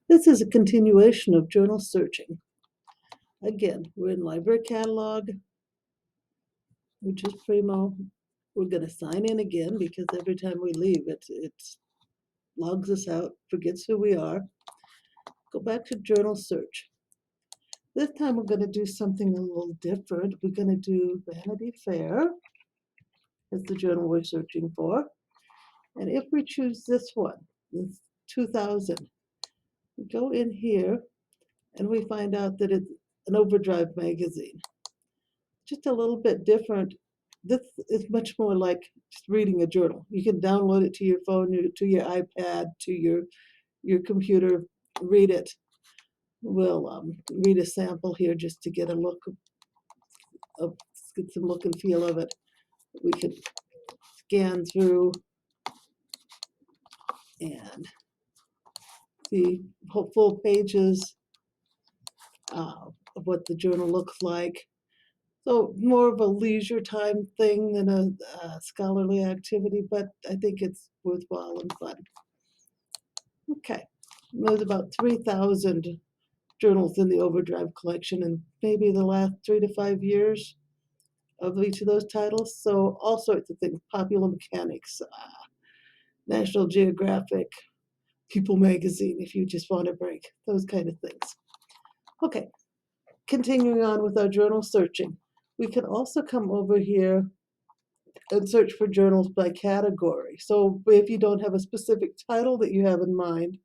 This is a continuation of journal searching. Again, we're in library catalog, which is Primo. We're going to sign in again because every time we leave, it logs us out, forgets who we are. Go back to journal search. This time we're going to do something a little different. We're going to do Vanity Fair as the journal we're searching for. And if we choose this one, this 2000, we go in here and we find out that it's an Overdrive magazine. Just a little bit different. This is much more like just reading a journal. You can download it to your phone, to your iPad, to your computer, read it. We'll read a sample here just to get a look of get some look and feel of it. We can scan through and see full pages of what the journal looks like. So more of a leisure time thing than a scholarly activity, but I think it's worthwhile and fun. Okay, there's about 3,000 journals in the Overdrive collection, and maybe the last 3 to 5 years of each of those titles. So all sorts of things: Popular Mechanics, National Geographic, People Magazine, if you just want a break, those kind of things. Okay, continuing on with our journal searching. We can also come over here and search for journals by category. So if you don't have a specific title that you have in mind,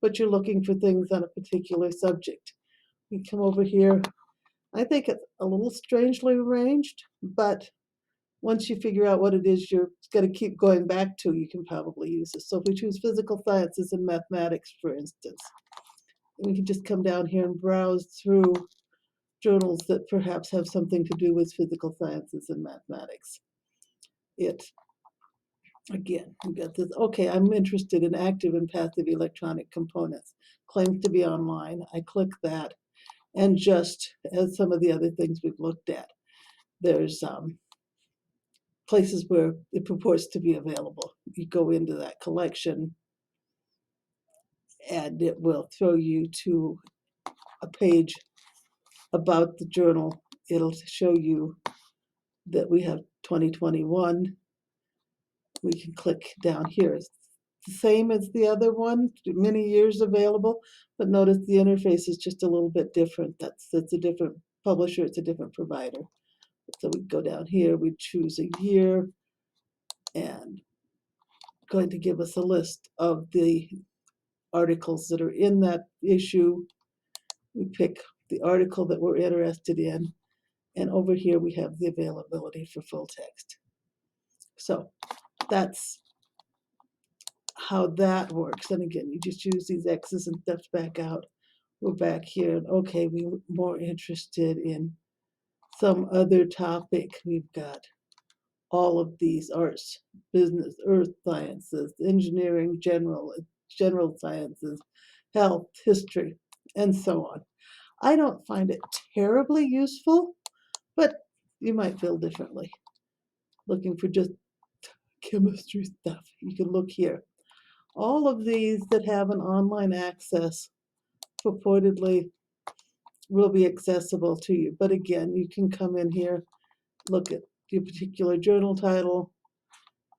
but you're looking for things on a particular subject, you come over here. I think it's a little strangely arranged, but once you figure out what it is you're going to keep going back to, you can probably use it. So if we choose physical sciences and mathematics, for instance, we can just come down here and browse through journals that perhaps have something to do with physical sciences and mathematics. Again, we got this. Okay, I'm interested in active and passive electronic components. Claims to be online. I click that, and just as some of the other things we've looked at, there's places where it purports to be available. You go into that collection, and it will throw you to a page about the journal. It'll show you that we have 2021. We can click down here. It's the same as the other one, many years available, but notice the interface is just a little bit different. That's a different publisher, it's a different provider. So we go down here, we choose a year, and going to give us a list of the articles that are in that issue. We pick the article that we're interested in, and over here we have the availability for full text. So that's how that works. And again, you just use these X's and steps back out. We're back here, and okay, we're more interested in some other topic. We've got all of these: arts, business, earth sciences, engineering, general sciences, health, history, and so on. I don't find it terribly useful, but you might feel differently. Looking for just chemistry stuff, you can look here. All of these that have an online access purportedly will be accessible to you. But again, you can come in here, look at your particular journal title,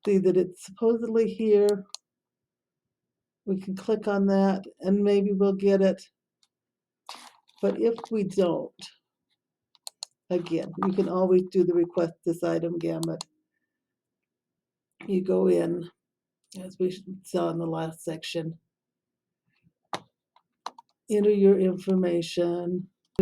see that it's supposedly here. We can click on that and maybe we'll get it. But if we don't, again, you can always do the request this item gamut. You go in, as we saw in the last section, enter your information,